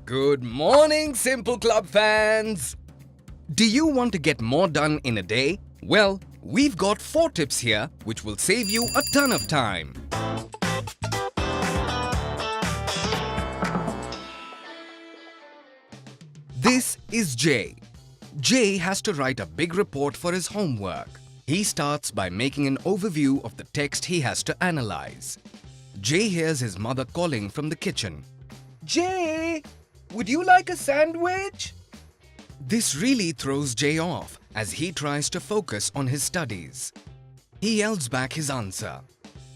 Good morning, Simple Club fans! Do you want to get more done in a day? Well, we've got 4 tips here which will save you a ton of time. This is Jay. Jay has to write a big report for his homework. He starts by making an overview of the text he has to analyze. Jay hears his mother calling from the kitchen. Jay, would you like a sandwich? This really throws Jay off as he tries to focus on his studies. He yells back his answer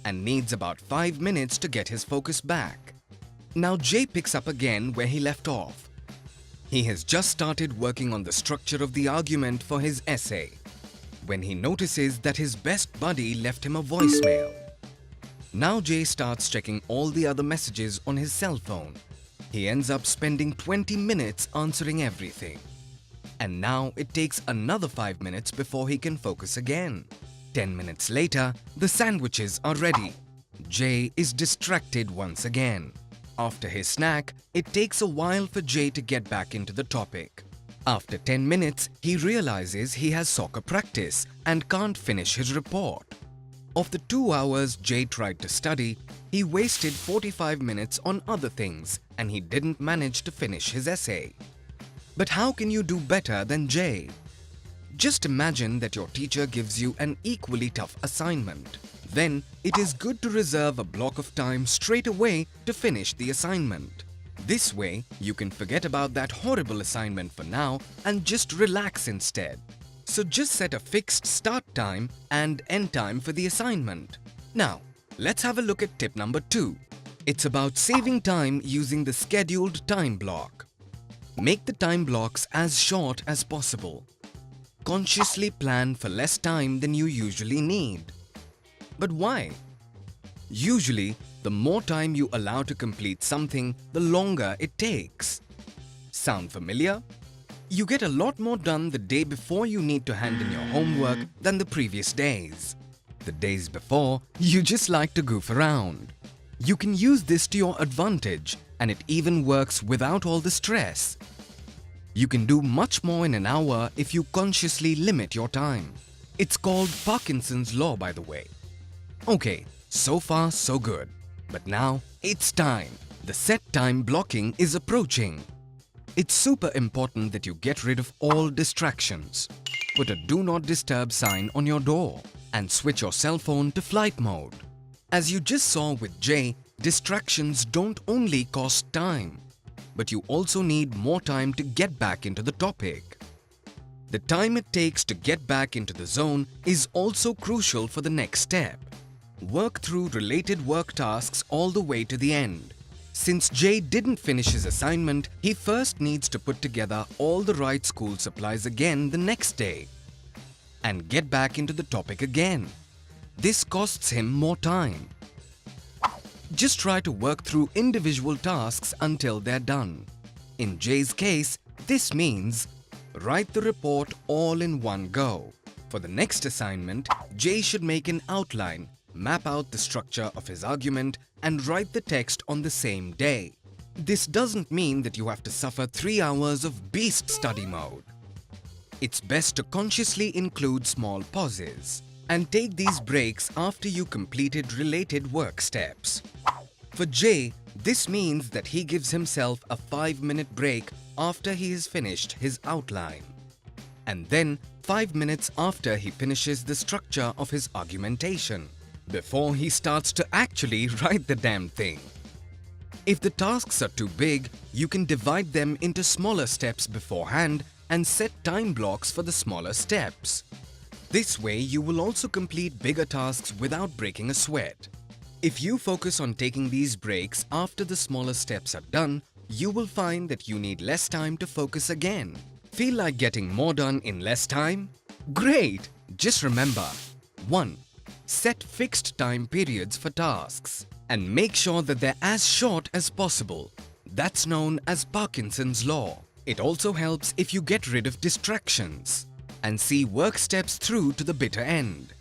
and needs about 5 minutes to get his focus back. Now Jay picks up again where he left off. He has just started working on the structure of the argument for his essay when he notices that his best buddy left him a voicemail. Now Jay starts checking all the other messages on his cell phone. He ends up spending 20 minutes answering everything. And now it takes another 5 minutes before he can focus again. 10 minutes later, the sandwiches are ready. Jay is distracted once again. After his snack, it takes a while for Jay to get back into the topic. After 10 minutes, he realizes he has soccer practice and can't finish his report. Of the 2 hours Jay tried to study, he wasted 45 minutes on other things and he didn't manage to finish his essay. But how can you do better than Jay? Just imagine that your teacher gives you an equally tough assignment. Then it is good to reserve a block of time straight away to finish the assignment. This way, you can forget about that horrible assignment for now and just relax instead. So just set a fixed start time and end time for the assignment. Now, let's have a look at tip number 2. It's about saving time using the scheduled time block. Make the time blocks as short as possible. Consciously plan for less time than you usually need. But why? Usually, the more time you allow to complete something, the longer it takes. Sound familiar? You get a lot more done the day before you need to hand in your homework than the previous days. The days before, you just like to goof around. You can use this to your advantage, and it even works without all the stress. You can do much more in an hour if you consciously limit your time. It's called Parkinson's law, by the way. Okay, so far so good. But now, it's time. The set time blocking is approaching. It's super important that you get rid of all distractions. Put a do not disturb sign on your door and switch your cell phone to flight mode. As you just saw with Jay, distractions don't only cost time, but you also need more time to get back into the topic. The time it takes to get back into the zone is also crucial for the next step. Work through related work tasks all the way to the end. Since Jay didn't finish his assignment, he first needs to put together all the right school supplies again the next day and get back into the topic again. This costs him more time. Just try to work through individual tasks until they're done. In Jay's case, this means write the report all in one go. For the next assignment, Jay should make an outline, map out the structure of his argument, and write the text on the same day. This doesn't mean that you have to suffer 3 hours of beast study mode. It's best to consciously include small pauses and take these breaks after you completed related work steps. For Jay, this means that he gives himself a 5-minute break after he has finished his outline, and then 5 minutes after he finishes the structure of his argumentation, before he starts to actually write the damn thing. If the tasks are too big, you can divide them into smaller steps beforehand and set time blocks for the smaller steps. This way, you will also complete bigger tasks without breaking a sweat. If you focus on taking these breaks after the smaller steps are done, you will find that you need less time to focus again. Feel like getting more done in less time? Great! Just remember, 1. Set fixed time periods for tasks and make sure that they're as short as possible. That's known as Parkinson's law. It also helps if you get rid of distractions and see work steps through to the bitter end.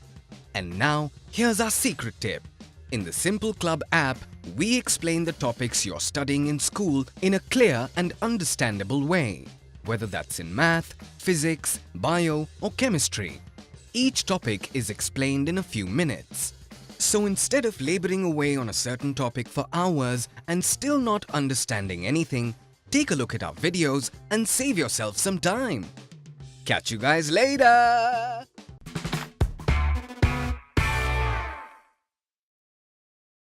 And now, here's our secret tip. In the SIMPLECLUB app, we explain the topics you're studying in school in a clear and understandable way, whether that's in math, physics, bio or chemistry. Each topic is explained in a few minutes. So instead of laboring away on a certain topic for hours and still not understanding anything, take a look at our videos and save yourself some time. Catch you guys later!